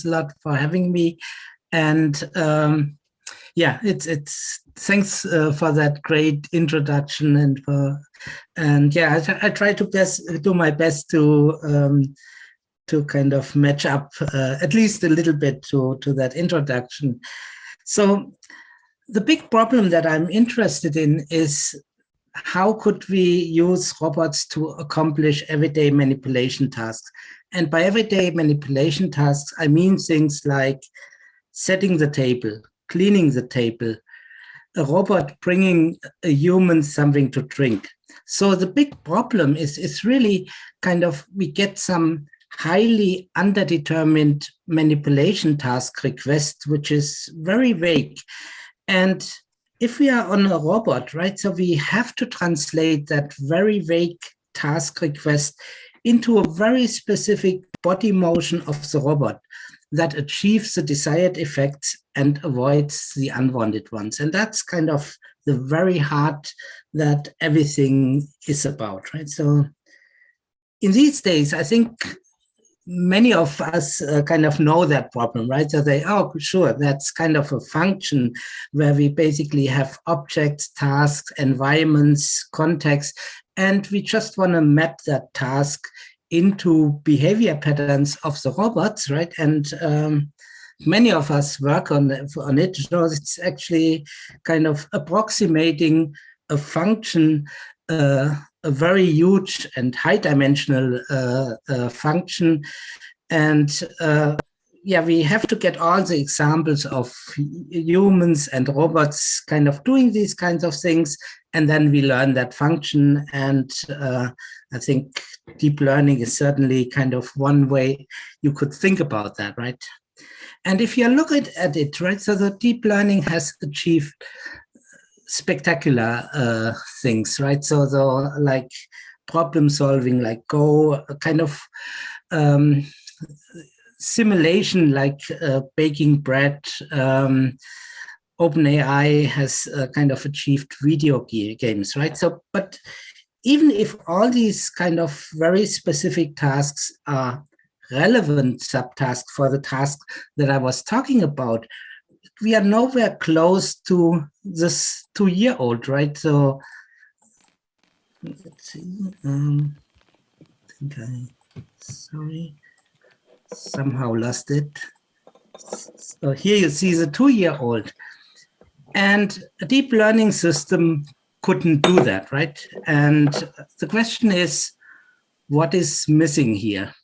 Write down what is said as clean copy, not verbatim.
Thanks a lot for having me. And yeah, it's thanks for that great introduction, and yeah, I try to do my best to kind of match up at least a little bit to that introduction. So the big problem that I'm interested in is how could we use robots to accomplish everyday manipulation tasks? And by everyday manipulation tasks, I mean things like setting the table, cleaning the table, a robot bringing a human something to drink. So the big problem is really kind of, we get some highly underdetermined manipulation task request, which is very vague. And if we are on a robot, right, so we have to translate that very vague task request into a very specific body motion of the robot that achieves the desired effects and avoids the unwanted ones. And that's kind of the very heart that everything is about, right? So in these days, I think many of us kind of know that problem, right? So they, oh, sure, that's kind of a function where we basically have objects, tasks, environments, context, and we just want to map that task into behavior patterns of the robots, right? And many of us work on it. So it's actually kind of approximating a function, a very huge and high-dimensional function. And yeah, we have to get all the examples of humans and robots kind of doing these kinds of things, and then we learn that function. And I think deep learning is certainly kind of one way you could think about that, right? And if you look at it, right, so the deep learning has achieved spectacular things, right? So the like problem solving, like Go, kind of simulation, like baking bread. OpenAI has kind of achieved video games, right? So, but even if all these kind of very specific tasks are relevant subtasks for the task that I was talking about, we are nowhere close to this 2-year-old, right? So let's see. Sorry, somehow lost it. So here you see the 2-year-old, and a deep learning system couldn't do that, right? And the question is, what is missing here?